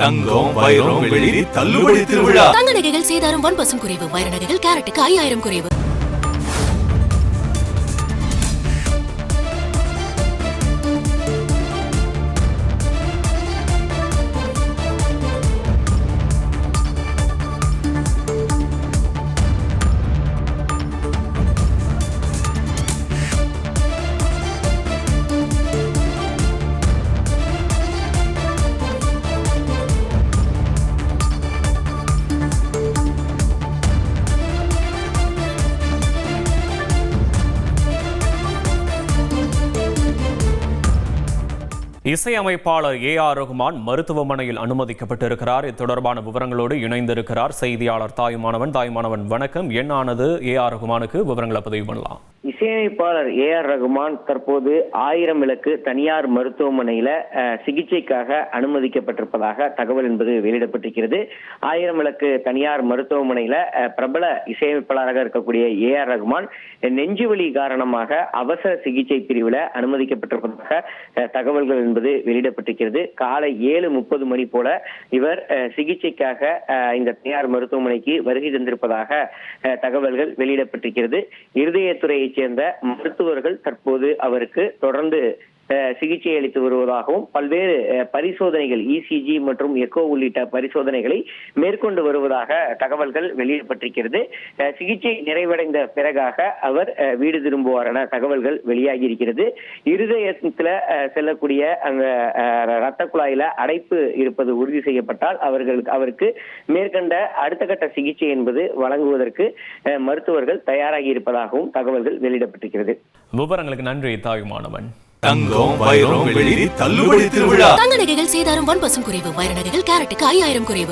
தங்கம் வைரம் வெள்ளி தள்ளுபடி திருவிழா. தங்க நகைகள் சேதாரம் 1% குறைவு. வைர நகைகள் கேரட்டுக்கு 5000 குறைவு. இசையமைப்பாளர் A.R. ரகுமான் மருத்துவமனையில் அனுமதிக்கப்பட்டிருக்கிறார். இது தொடர்பான விவரங்களோடு இணைந்திருக்கிறார் செய்தியாளர் தாய்மானவன். வணக்கம். என்னானது A.R. ரகுமானுக்கு? விவரங்களை பதிவு பண்ணலாம். இசையமைப்பாளர் A.R. ரகுமான் தற்போது 1000 விளக்கு தனியார் மருத்துவமனையில சிகிச்சைக்காக அனுமதிக்கப்பட்டிருப்பதாக தகவல் என்பது வெளியிடப்பட்டிருக்கிறது. 1000 விளக்கு தனியார் மருத்துவமனையில பிரபல இசையமைப்பாளராக இருக்கக்கூடிய A.R. ரகுமான் நெஞ்சுவலி காரணமாக அவசர சிகிச்சை பிரிவில் அனுமதிக்கப்பட்டிருப்பதாக தகவல்கள் என்பது வெளியிடப்பட்டிருக்கிறது. காலை 7:30 மணி போல இவர் சிகிச்சைக்காக இந்த தனியார் மருத்துவமனைக்கு வருகை தந்திருப்பதாக தகவல்கள் வெளியிடப்பட்டிருக்கிறது. இருதயத்துறையைச் சேர்ந்த மருத்துவர்கள் தற்போது அவருக்கு தொடர்ந்து சிகிச்சை அளித்து வருவதாகவும் பல்வேறு பரிசோதனைகள் ECG மற்றும் எக்கோ உள்ளிட்ட பரிசோதனைகளை மேற்கொண்டு வருவதாக தகவல்கள் வெளியிடப்பட்டிருக்கிறது. சிகிச்சை நிறைவடைந்த பிறகாக அவர் வீடு திரும்புவார் என தகவல்கள் வெளியாகி இருக்கிறது. இருதயத்துல செல்லக்கூடிய அந்த இரத்த குழாயில அடைப்பு இருப்பது உறுதி செய்யப்பட்டால் அவருக்கு மேற்கண்ட அடுத்த கட்ட சிகிச்சை என்பது வழங்குவதற்கு மருத்துவர்கள் தயாராகி இருப்பதாகவும் தகவல்கள் வெளியிடப்பட்டிருக்கிறது. விவரங்களுக்கு நன்றி தாய்மானவன். தங்கம் வைரம் வெள்ளி தள்ளுபடி திருவிழா. தங்க நகைகள் சேதாரம் 1% குறைவு. வைர நகைகள் கேரட்டுக்கு 5000 குறைவு.